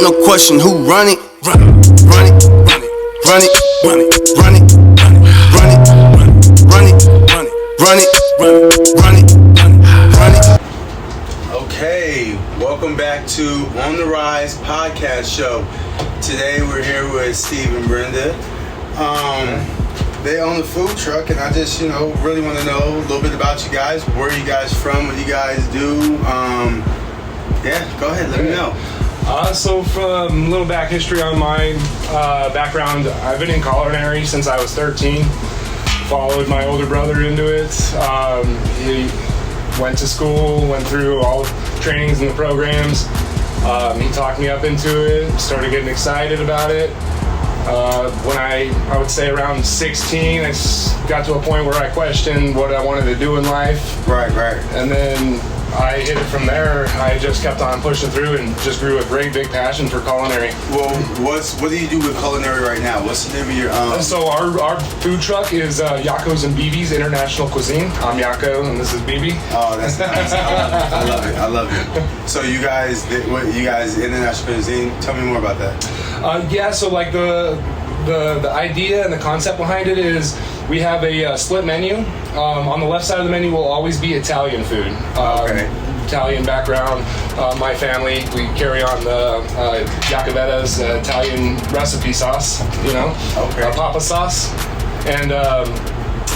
no question who run it. Run it, run it, run it, run it, run it, run it, run it, run it, run it, run it, run it. Okay, welcome back to On the Rise podcast show. Today we're here with Steve and Brenda. They own the food truck, and I just, really want to know a little bit about you guys. Where are you guys from? What do you guys do? Go ahead, let me know. So from a little back history on my background, I've been in culinary since I was 13. Followed my older brother into it. He went to school, went through all the trainings and the programs. He talked me up into it, started getting excited about it. When I would say around 16, I got to a point where I questioned what I wanted to do in life. Right. And then I hit it from there. I just kept on pushing through and just grew a great big passion for culinary. Well, what do you do with culinary right now? What's the name of your So our food truck is Yaco's and BB's International Cuisine. I'm Yako and this is BB. Oh, that's nice. I love it. So you guys International Cuisine, tell me more about that. So like the idea and the concept behind it is we have a split menu. On the left side of the menu will always be Italian food. Okay. Italian background. My family, we carry on the Yacovetta's Italian recipe sauce, Okay. Papa sauce. And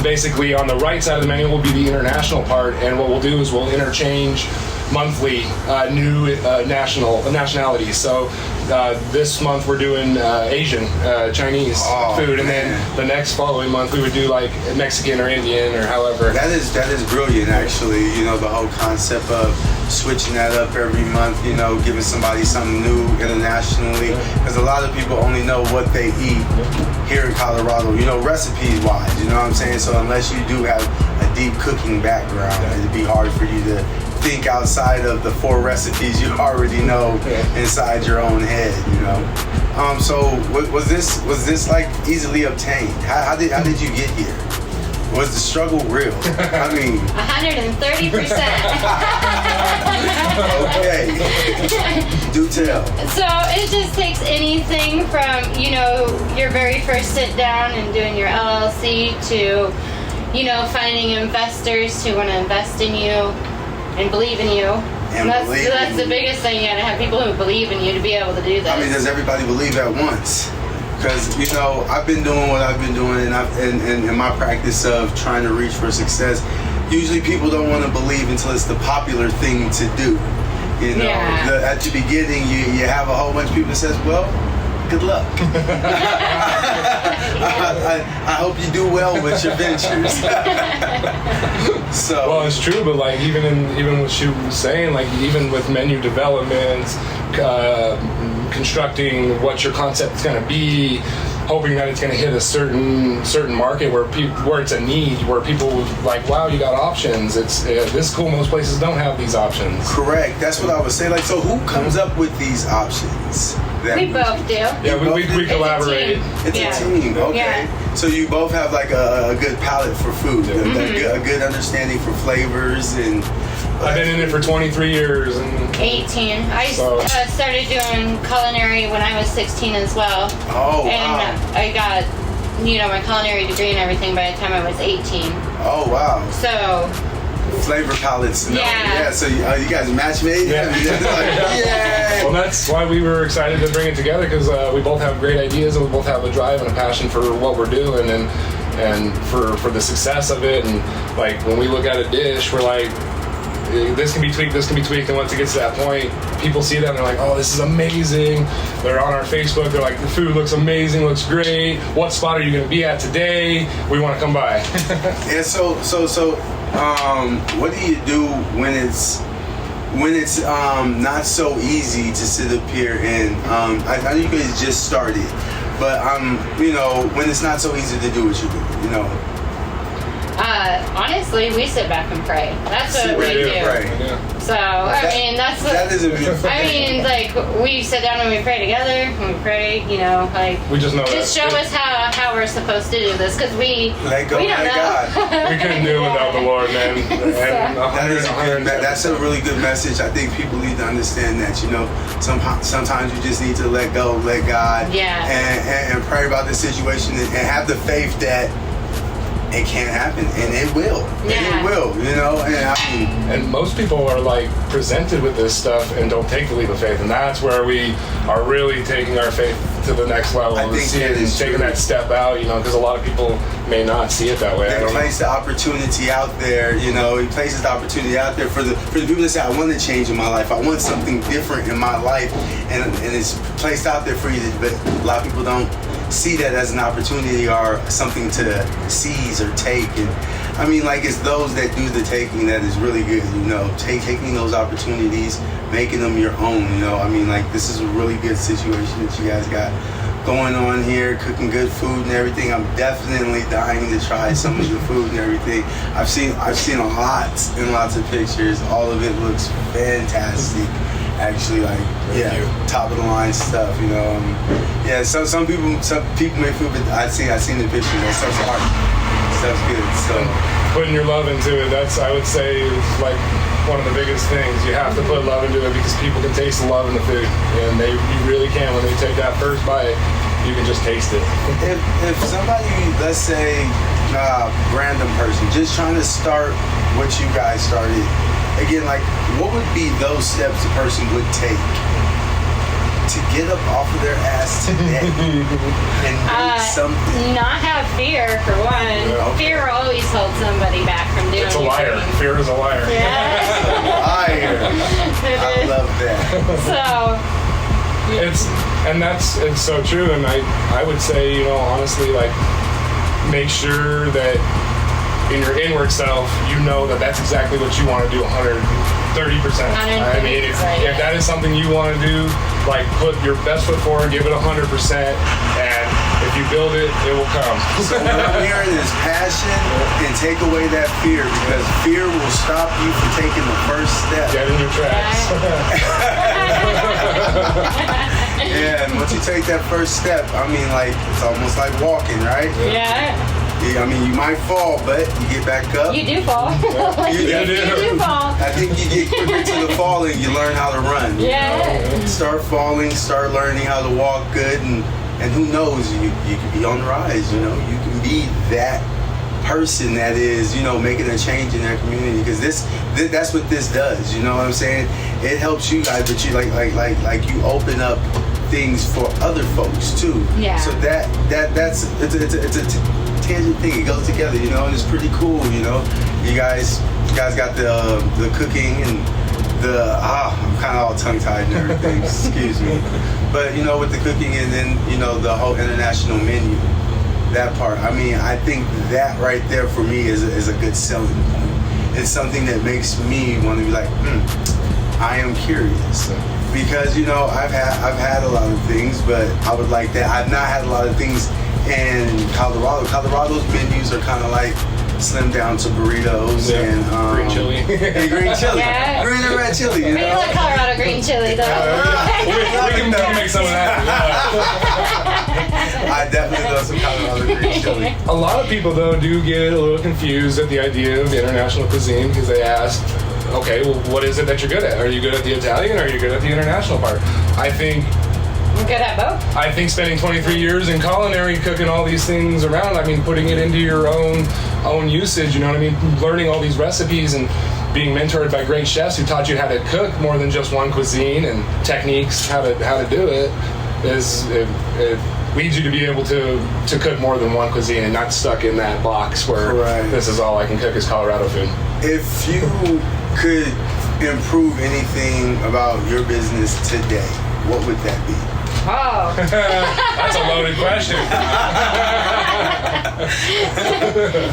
basically on the right side of the menu will be the international part, and what we'll do is we'll interchange monthly new nationalities. So this month we're doing Asian, Chinese food, and then the next following month we would do like Mexican or Indian or however. That is brilliant, actually. The whole concept of switching that up every month, giving somebody something new internationally, because a lot of people only know what they eat here in Colorado, recipes wise, you know what I'm saying? So unless you do have a deep cooking background, it'd be hard for you to think outside of the 4 recipes you already know inside your own head, So was this like easily obtained? How did you get here? Was the struggle real? I mean, 130%. Okay. Do tell. So it just takes anything from, your very first sit down and doing your LLC to, finding investors who want to invest in you and believe in you. And that's the biggest thing. You gotta have people who believe in you to be able to do this. I mean, does everybody believe at once? Because I've been doing what I've been doing, and in my practice of trying to reach for success, usually people don't want to believe until it's the popular thing to do. At the beginning, you have a whole bunch of people that says, "Well, good luck. I hope you do well with your ventures." So, well, it's true, but like even what she was saying, like even with menu development, constructing what your concept is going to be, hoping that it's going to hit a certain market where it's a need, where people like, wow, you got options. It's this is cool. Most places don't have these options. Correct. That's what I was saying. Like, so who comes up with these options? We both do. Yeah, we collaborate. It's a team. Okay. Yeah. So you both have like a good palate for food, a good understanding for flavors, and I've been in it for 23 years. And 18. I started doing culinary when I was 16 as well. Oh, wow. And I got, my culinary degree and everything by the time I was 18. Oh, wow. So flavor palettes. Yeah. So you guys match made? Yeah. Yay! Well, that's why we were excited to bring it together, because we both have great ideas and we both have a drive and a passion for what we're doing and for the success of it. And like when we look at a dish, we're like, this can be tweaked, and once it gets to that point, people see that and they're like, oh, this is amazing. They're on our Facebook, they're like, the food looks amazing, looks great. What spot are you going to be at today? We want to come by. Yeah, so what do you do when it's not so easy to sit up here and I know you guys just started, but when it's not so easy to do what you do, Honestly, we sit back and pray. That's what we do. So, I mean, that's what... That is a beautiful I mean, like, we sit down and we pray together, and we pray, you know, like... We just know just show us how we're supposed to do this, because we don't know. We couldn't do it without the Lord, man. And that's a really good message. I think people need to understand that, you know, sometimes you just need to let go, let God, and pray about the situation, and have the faith that it can happen, and it will. Yeah. And it will, you know. And most people are like presented with this stuff and don't take the leap of faith, and that's where we are really taking our faith to the next level. I think that is taking true. that step out, you know, because a lot of people may not see it that way. They place the opportunity out there, you know. He places the opportunity out there for the people that say, I want to change in my life. I want something different in my life, and it's placed out there for you. But a lot of people don't see that as an opportunity or something to seize or take. And I mean, like, it's those that do the taking that is really good, you know, taking those opportunities, making them your own, you know. I mean, like, this is a really good situation that you guys got going on here, cooking good food and everything. I'm definitely dying to try some of the food and everything. I've seen lots and lots of pictures. All of it looks fantastic. Actually, like, top of the line stuff, you know. Some people may feel, but I've seen the pictures. That stuff's hard. Stuff's good. So putting your love into it, that's, I would say, is like one of the biggest things. You have to put love into it, because people can taste the love in the food, and you really can. When they take that first bite, you can just taste it. If somebody, let's say, random person, just trying to start what you guys started. Again, like, what would be those steps a person would take to get up off of their ass today and make something? Not have fear, for one. Yeah, okay. Fear will always hold somebody back from doing It's a liar. anything. Fear is a liar. Yeah. Liar. I love that. So... It's so true, and I would say, you know, honestly, like, make sure that in your inward self, you know that that's exactly what you want to do 130%. I mean, if that is something you want to do, like, put your best foot forward, give it 100%, and if you build it, it will come. So what I'm hearing is passion, and take away that fear, because fear will stop you from taking the first step. Get in your tracks. Yeah, and once you take that first step, I mean, like, it's almost like walking, right? Yeah. I mean, you might fall, but you get back up. You do fall. You do fall. I think you get quicker to the falling, you learn how to run. Yeah. Start falling, start learning how to walk good, and who knows, you can be on the rise, you know. You can be that person that is, you know, making a change in their community, because that's what this does, you know what I'm saying? It helps you guys, but you like you open up things for other folks too. Yeah. So it's a tangent thing. It goes together, you know, and it's pretty cool, you know. You guys got the cooking and I'm kind of all tongue-tied and everything. Excuse me. But, you know, with the cooking and then, you know, the whole international menu, that part. I mean, I think that right there for me is a good selling point. It's something that makes me want to be like, I am curious. Because, you know, I've had a lot of things, but I would like that. I've not had a lot of things in Colorado. Colorado's menus are kind of like slimmed down to burritos and green chili. And green chili. Yeah. Green and red chili, you know? We like Colorado green chili, though. We can make some of that. I definitely love some Colorado green chili. A lot of people, though, do get a little confused at the idea of the international cuisine, because they ask, okay, well, what is it that you're good at? Are you good at the Italian, or are you good at the international part? I think I'm good at both. I think spending 23 years in culinary, cooking all these things around, I mean, putting it into your own usage, you know what I mean? Learning all these recipes and being mentored by great chefs who taught you how to cook more than just one cuisine and techniques, how to do it, it leads you to be able to cook more than one cuisine and not stuck in that box where this is all I can cook is Colorado food. If you could improve anything about your business today, what would that be? Oh. That's a loaded question.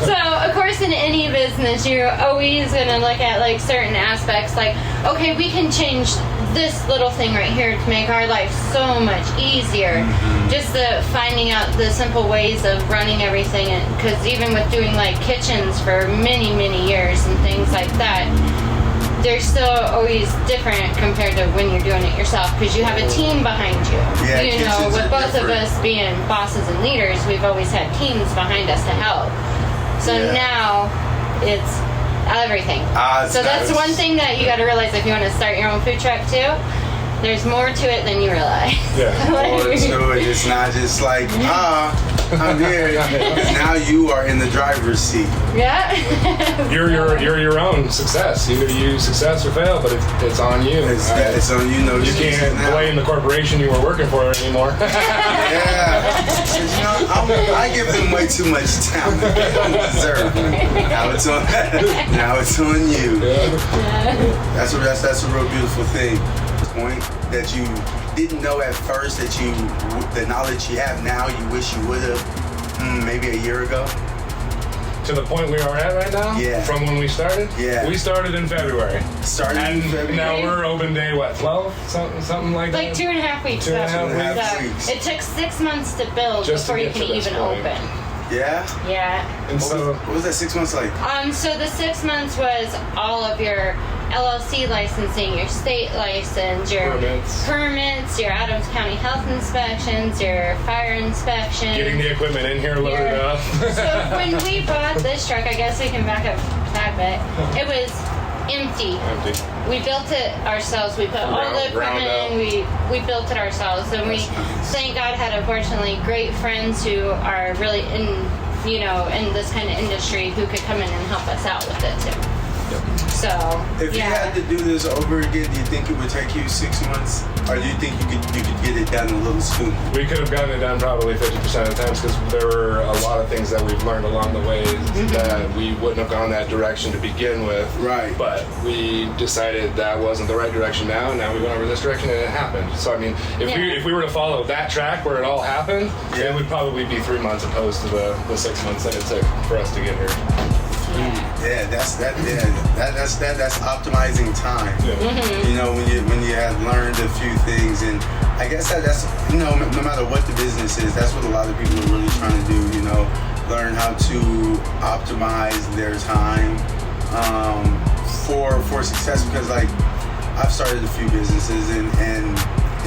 So, of course, in any business, you're always going to look at, like, certain aspects. Like, okay, we can change this little thing right here to make our life so much easier. Just finding out the simple ways of running everything. Because even with doing, like, kitchens for many, many years and things like that, they're still always different compared to when you're doing it yourself, because you have a team behind you. Yeah, you know, with both different. of us being bosses and leaders, we've always had teams behind us to help. So now it's everything. So that's one thing that you got to realize if you want to start your own food truck too. There's more to it than you realize. Yeah. More to it. It's not just like, I'm here. Because now you are in the driver's seat. Yeah. You're your own success. Either you success or fail, but it's on you. It's on you. No, you can't blame the corporation you were working for anymore. Yeah. You know, I give them way too much talent they don't deserve. Now it's on you. Yeah. That's a real beautiful thing. Point that you didn't know at first, that the knowledge you have now, you wish you would have maybe a year ago. To the point we are at right now? Yeah. From when we started? Yeah. We started in February. In February. Now we're open day, 12? Something like that? Like 2.5 weeks. 2.5 weeks. It took 6 months to build Just before to you get can to this even point. open. Yeah? Yeah. And What was that 6 months like? So the 6 months was all of your LLC licensing, your state license, your permits, your Adams County health inspections, your fire inspections. getting the equipment in here loaded up. So when we bought this truck, I guess we can back up that bit. It was empty. We built it ourselves. We put all the equipment in. We built it ourselves, and we thank God had unfortunately great friends who are really in this kind of industry who could come in and help us out with it too. So if you had to do this over again, do you think it would take you 6 months, or do you think you could get it done a little sooner? We could have gotten it done probably 50% of the times, because there were a lot of things that we've learned along the way that we wouldn't have gone that direction to begin with. Right. But we decided that wasn't the right direction now, and now we went over this direction and it happened. So I mean, if we were to follow that track where it all happened, it would probably be 3 months opposed to the 6 months that it took for us to get here. Yeah, that's optimizing time. Yeah. You know, when you have learned a few things, and I guess that's no matter what the business is, that's what a lot of people are really trying to do. You know, learn how to optimize their time for success. Because like I've started a few businesses, and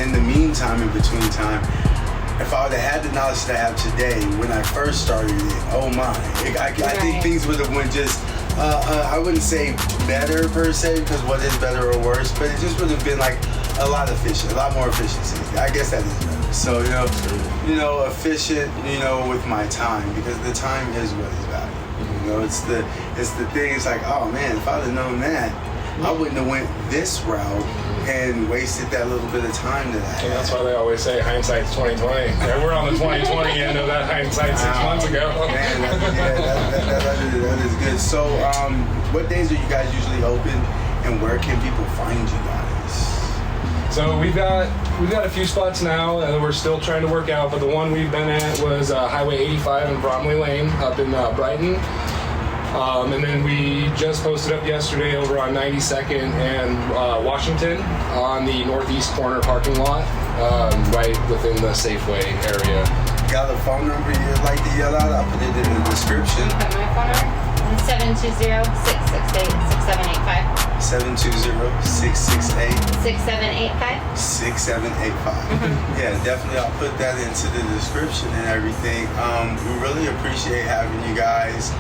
in the meantime, in between time, if I would have had the knowledge that I have today when I first started it, oh my, I think things would have went just, I wouldn't say better per se, because what is better or worse, but it just would have been like a lot more efficiency. I guess that is better. So, efficient, with my time, because the time is what is valuable. You know, it's the thing, it's like, oh man, if I'd have known that, I wouldn't have went this route and wasted that little bit of time that I had. And that's why they always say hindsight's 20/20. And we're on the 20/20 end of that hindsight 6 months ago. Man, that is good. So, what days are you guys usually open, and where can people find you guys? So we've got a few spots now that we're still trying to work out, but the one we've been at was Highway 85 and Bromley Lane up in Brighton. And then we just posted up yesterday over on 92nd and Washington on the northeast corner parking lot, right within the Safeway area. Got a phone number you'd like to yell out? I'll put it in the description. Put my phone number. 720-668-6785. 720-668 6785. 6785. Yeah, definitely. I'll put that into the description and everything. We really appreciate having you guys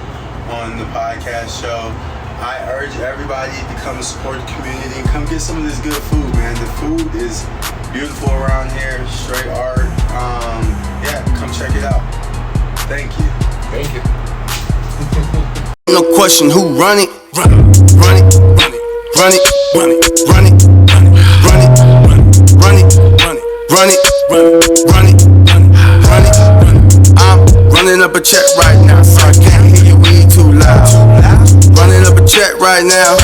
on the podcast show. I urge everybody to come support the community and come get some of this good food, man. The food is beautiful around here, straight art. Come check it out. Thank you. Thank you. No question who run it, run it, run it, run it, run it, run it, run it, run it, run it, run it, run it, run it. I'm running up a check right now, so I can't hear you, we too loud. Running up a check right now.